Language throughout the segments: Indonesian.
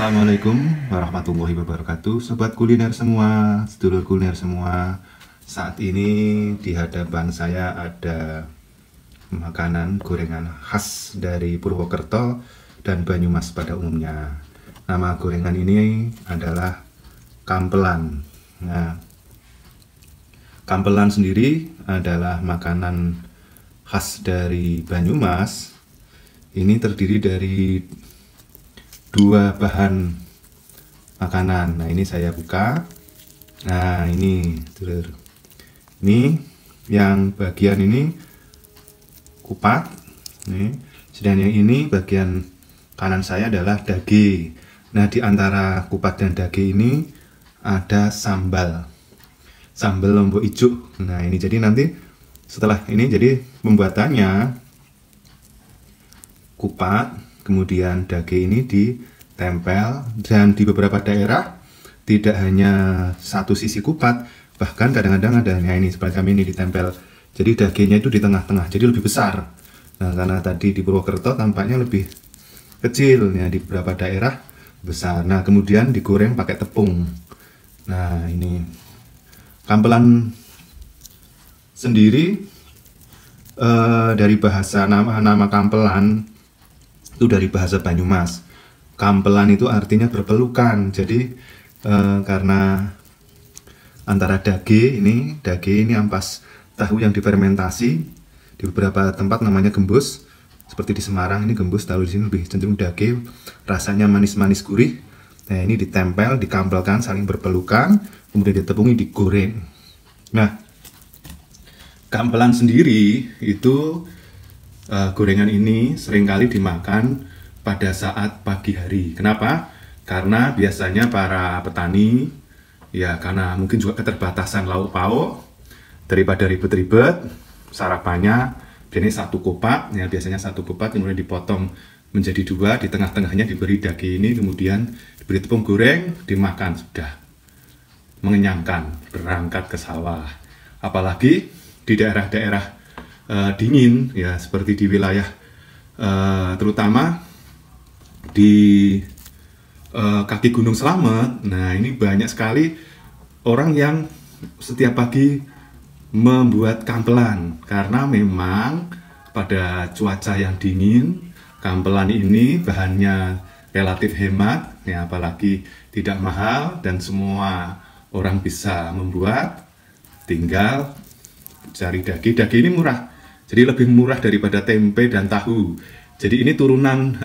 Assalamualaikum warahmatullahi wabarakatuh. Sobat kuliner semua, sedulur kuliner semua. Saat ini di hadapan saya ada makanan gorengan khas dari Purwokerto dan Banyumas pada umumnya. Nama gorengan ini adalah kampelan. Nah, kampelan sendiri adalah makanan khas dari Banyumas. Ini terdiri dari dua bahan makanan. Nah, ini saya buka. Nah, ini dulur. Ini yang bagian ini kupat. Nih, sedangkan yang ini bagian kanan saya adalah dage. Nah, di antara kupat dan dage ini ada sambal. Sambal lombok ijo. Nah, ini jadi nanti setelah ini jadi pembuatannya kupat, kemudian dage ini ditempel, dan di beberapa daerah tidak hanya satu sisi kupat, bahkan kadang-kadang ada ini seperti kami ini ditempel. Jadi dagingnya itu di tengah-tengah, jadi lebih besar. Nah, karena tadi di Purwokerto tampaknya lebih kecil, ya di beberapa daerah besar. Nah, kemudian digoreng pakai tepung. Nah, ini kampelan sendiri dari bahasa nama kampelan itu dari bahasa Banyumas. Kampelan itu artinya berpelukan. Jadi karena antara dage ini ampas tahu yang difermentasi, di beberapa tempat namanya gembus. Seperti di Semarang ini gembus, tahu di sini lebih cenderung dage, rasanya manis-manis gurih. Nah, ini ditempel, dikampelkan, saling berpelukan, kemudian ditepungi, digoreng. Nah, kampelan sendiri itu gorengan ini seringkali dimakan pada saat pagi hari. Kenapa? Karena biasanya para petani, ya karena mungkin juga keterbatasan lauk pauk, daripada ribet-ribet, sarapannya ini satu kupat, ya biasanya satu kupat kemudian dipotong menjadi dua, di tengah-tengahnya diberi daging ini, kemudian diberi tepung goreng, dimakan, sudah mengenyangkan, berangkat ke sawah. Apalagi di daerah-daerah dingin, ya seperti di wilayah terutama di kaki Gunung Slamet. Nah, ini banyak sekali orang yang setiap pagi membuat kampelan, karena memang pada cuaca yang dingin, kampelan ini bahannya relatif hemat, ya apalagi tidak mahal dan semua orang bisa membuat, tinggal cari daging. Daging ini murah, jadi lebih murah daripada tempe dan tahu. Jadi ini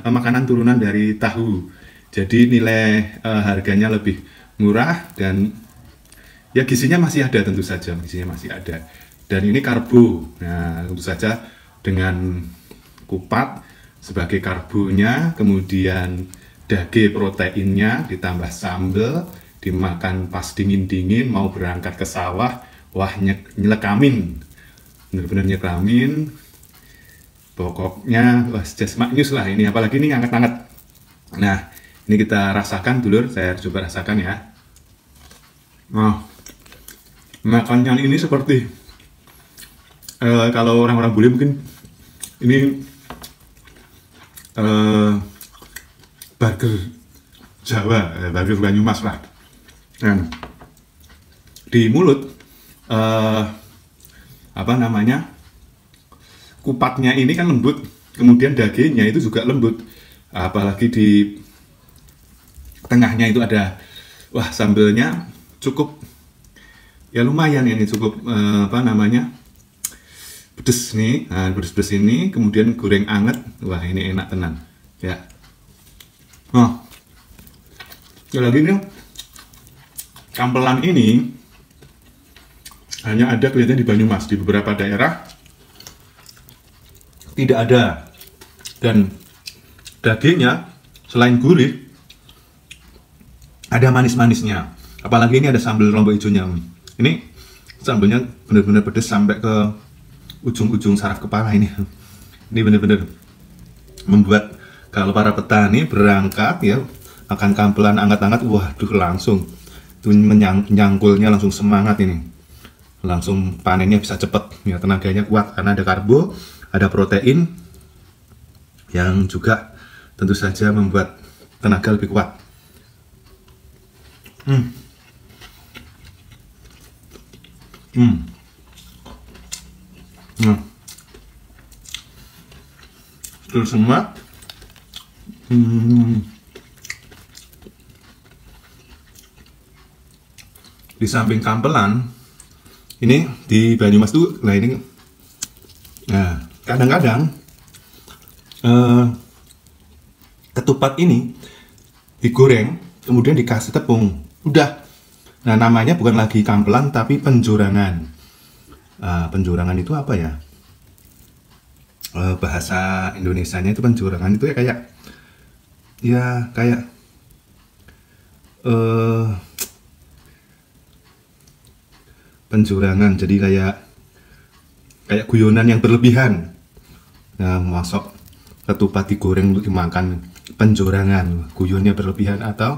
makanan turunan dari tahu. Jadi nilai harganya lebih murah dan ya gizinya masih ada, tentu saja gizinya masih ada. Dan ini karbo. Nah, tentu saja dengan kupat sebagai karbonya, kemudian dage proteinnya, ditambah sambal, dimakan pas dingin-dingin mau berangkat ke sawah. Wah, nyelekamin, bener-bener nyelekamin. Pokoknya wah, just maknyus lah ini, apalagi ini hangat-hangat. Nah, ini kita rasakan dulur, saya coba rasakan ya. Nah, makannya ini seperti kalau orang-orang bule mungkin ini burger Jawa, burger Banyumas lah. Nah, di mulut kupatnya ini kan lembut, kemudian dagingnya itu juga lembut, apalagi di tengahnya itu ada, wah, sambelnya cukup ya lumayan, ini cukup pedes nih. Nah, pedes-pedes ini kemudian goreng anget, wah ini enak tenan ya. Nah, lagi nih kampelan ini hanya ada kelihatan di Banyumas, di beberapa daerah tidak ada. Dan dagingnya selain gurih ada manis-manisnya, apalagi ini ada sambal lombok hijaunya. Ini sambalnya benar-benar pedas sampai ke ujung-ujung saraf kepala ini. Ini benar-benar membuat kalau para petani berangkat ya makan kampelan anget-anget, waduh langsung tuh menyangkulnya langsung semangat ini. Langsung panennya bisa cepat, ya tenaganya kuat karena ada karbo, ada protein yang juga tentu saja membuat tenaga lebih kuat. Hmm. Nah, terus semua. Di samping kampelan, ini di Banyumas tuh, nah ini, nah kadang-kadang ketupat ini digoreng, kemudian dikasih tepung, udah. Nah namanya bukan lagi kampelan tapi penjorangan. Penjorangan itu apa ya? Bahasa Indonesianya itu penjorangan itu ya kayak penjorangan, jadi kayak guyonan yang berlebihan. Nah, masuk ketupat digoreng untuk dimakan, penjorangan, guyonnya berlebihan, atau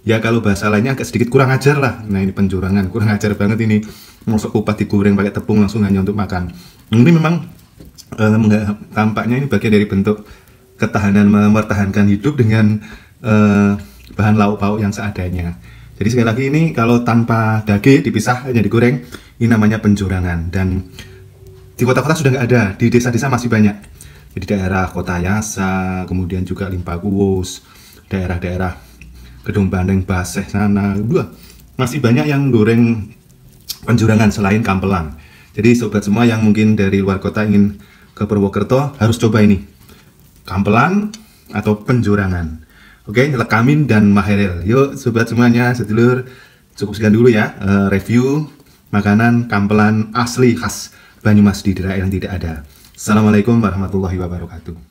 ya kalau bahasa lainnya agak sedikit kurang ajar lah. Nah ini penjorangan, kurang ajar banget ini. Masuk kupat digoreng pakai tepung langsung hanya untuk makan. Ini memang tampaknya ini bagian dari bentuk ketahanan, mempertahankan hidup dengan bahan lauk pauk yang seadanya. Jadi sekali lagi ini kalau tanpa daging dipisah hanya digoreng, ini namanya penjorangan. Dan di kota-kota sudah nggak ada, di desa-desa masih banyak. Di daerah Kota Yasa, kemudian juga Limpakuwus, daerah-daerah Gedung Bandeng, Baseh sana, masih banyak yang goreng penjorangan selain kampelan. Jadi sobat semua yang mungkin dari luar kota ingin ke Purwokerto harus coba ini, kampelan atau penjorangan. Oke, Lekamin dan Maheril. Yuk sobat semuanya, sedulur, cukup sekian dulu ya review makanan kampelan asli khas Banyumas di daerah yang tidak ada. Assalamualaikum warahmatullahi wabarakatuh.